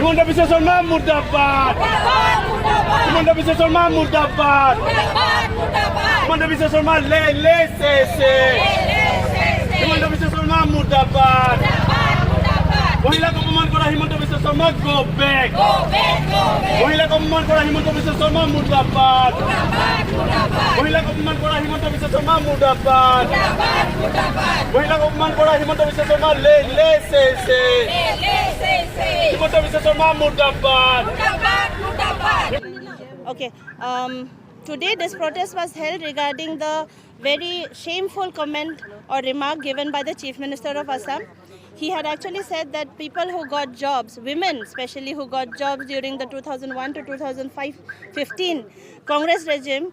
হিমন্ত বিশ্ব শর্মা মুর্দাবাদ হিমন্ত বিশ্ব শর্মা মুর্দাবাদ হিমন্ত বিশ্ব শর্মা লে লে সে হিমন্ত বিশ্ব শর্মা মুর্দাবাদ মহিলাক অপমান করা হিমন্ত বিশ্ব শর্মা গো ব্যাক মহিলাক অপমান করা হিমন্ত বিশ্ব শর্মা মুর্দাবাদ মহিলাক অপমান করা হিমন্ত বিশ্ব শর্মা মুর্দাবাদ মহিলাক অপমান করা হিমন্ত বিশ্ব শর্মা লে লে সে Himanta Biswa Sarma মুর্দাবাদ Okay. Today this protest was held regarding the very shameful comment or remark given by the Chief Minister of Assam. He had actually said that people who got jobs, women especially who got jobs during the 2001 to 2015 Congress regime,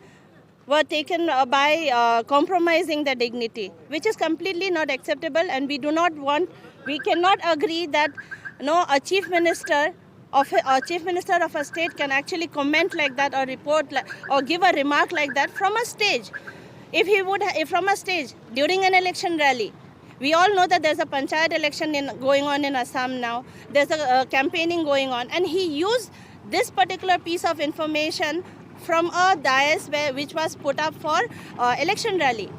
were taken by compromising their dignity, which is completely not acceptable, and we cannot agree that a chief minister of a state can actually comment like that or report or give a remark like that from a stage. If from a stage during an election rally. We all know that there's a panchayat election going on in Assam now. There's a campaigning going on, and he used this particular piece of information from a dais which was put up for election rally.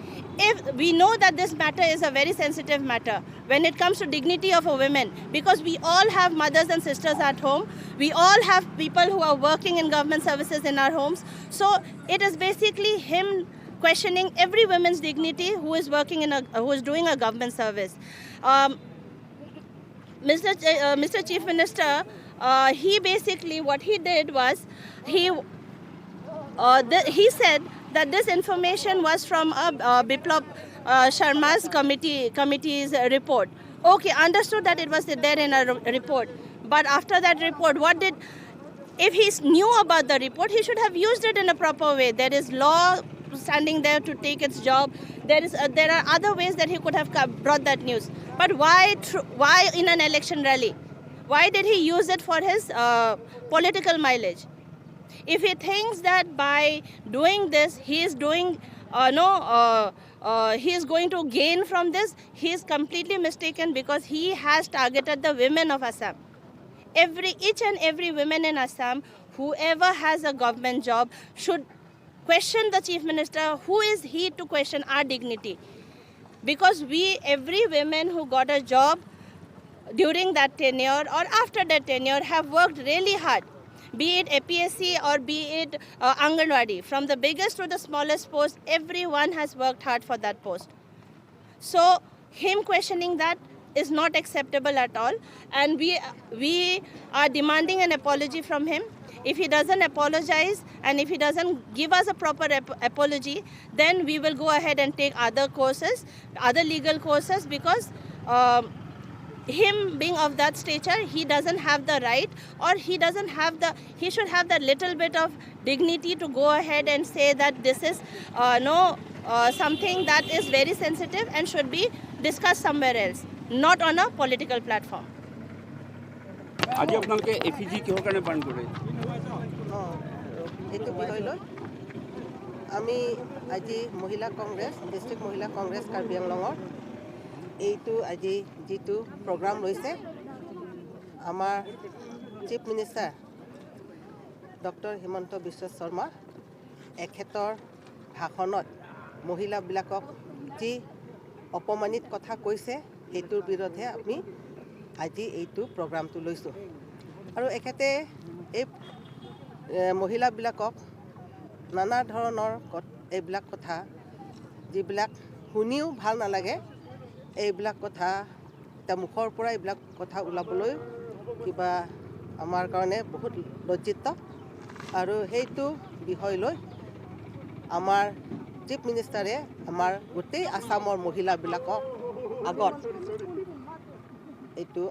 If we know that this matter is a very sensitive matter when it comes to dignity of a woman, because we all have mothers and sisters at home, we all have people who are working in government services in our homes. So it is basically him questioning every woman's dignity who is working who is doing a government service. Mr. Chief Minister, he basically what he did was he said that this information was from Biplab Sharma's committee's report. Okay, understood that it was there in a report. But after that report, if he knew about the report, he should have used it in a proper way. There is law standing there to take its job. There are other ways that he could have brought that news. But why in an election rally? Why did he use it for his political mileage? If he thinks that by doing this he is going to gain from this, he is completely mistaken, because he has targeted the women of Assam. Each and every woman in Assam, whoever has a government job, should question the Chief Minister. Who is he to question our dignity? Because every woman who got a job during that tenure or after that tenure have worked really hard. Be it APSC or be it Anganwadi, from the biggest to the smallest post, everyone has worked hard for that post. So him questioning that is not acceptable at all, and we are demanding an apology from him. If he doesn't apologize and if he doesn't give us a proper apology, then we will go ahead and take other legal courses, because him being of that stature, he doesn't have the right, or he should have that little bit of dignity to go ahead and say that this is something that is very sensitive and should be discussed somewhere else, not on a political platform. আজি আপোনালোকে এফিজি কিহৰ কাৰণে বান কৰে? এইটো বিষয় লৈ আমি আজি মহিলা কংগ্ৰেছ, ডিষ্ট্ৰিক্ট মহিলা কংগ্ৰেছ কাৰ্বি আংলঙৰ এইটো আজি যিটো প্ৰগ্ৰাম লৈছে, আমাৰ chief minister doctor Himanta Biswa Sarma এখেতৰ ভাষণত মহিলাবিলাকক যি অপমানিত কথা কৈছে, সেইটোৰ বিৰুদ্ধে আমি আজি এইটো প্ৰগ্ৰামটো লৈছোঁ। আৰু এখেতে এই মহিলাবিলাকক নানা ধৰণৰ এইবিলাক কথা, যিবিলাক শুনিও ভাল নালাগে, এইবিলাক কথা মুখৰ পৰা এইবিলাক কথা ওলাবলৈ কিবা আমাৰ কাৰণে বহুত লজ্জিত। আৰু সেইটো বিষয় লৈ আমাৰ চিফ মিনিষ্টাৰে আমাৰ গোটেই আসামৰ মহিলাবিলাকক আগত এইটো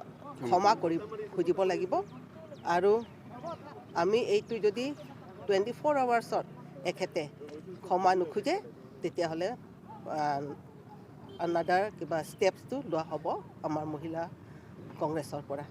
ক্ষমা কৰি খুজিব লাগিব। আৰু আমি এইটো যদি 24 আৱাৰ্ছত এখেতে ক্ষমা নোখোজে, তেতিয়াহ'লে আনাদাৰ কিবা ষ্টেপছটো লোৱা হ'ব আমাৰ মহিলা কংগ্ৰেছৰ পৰা।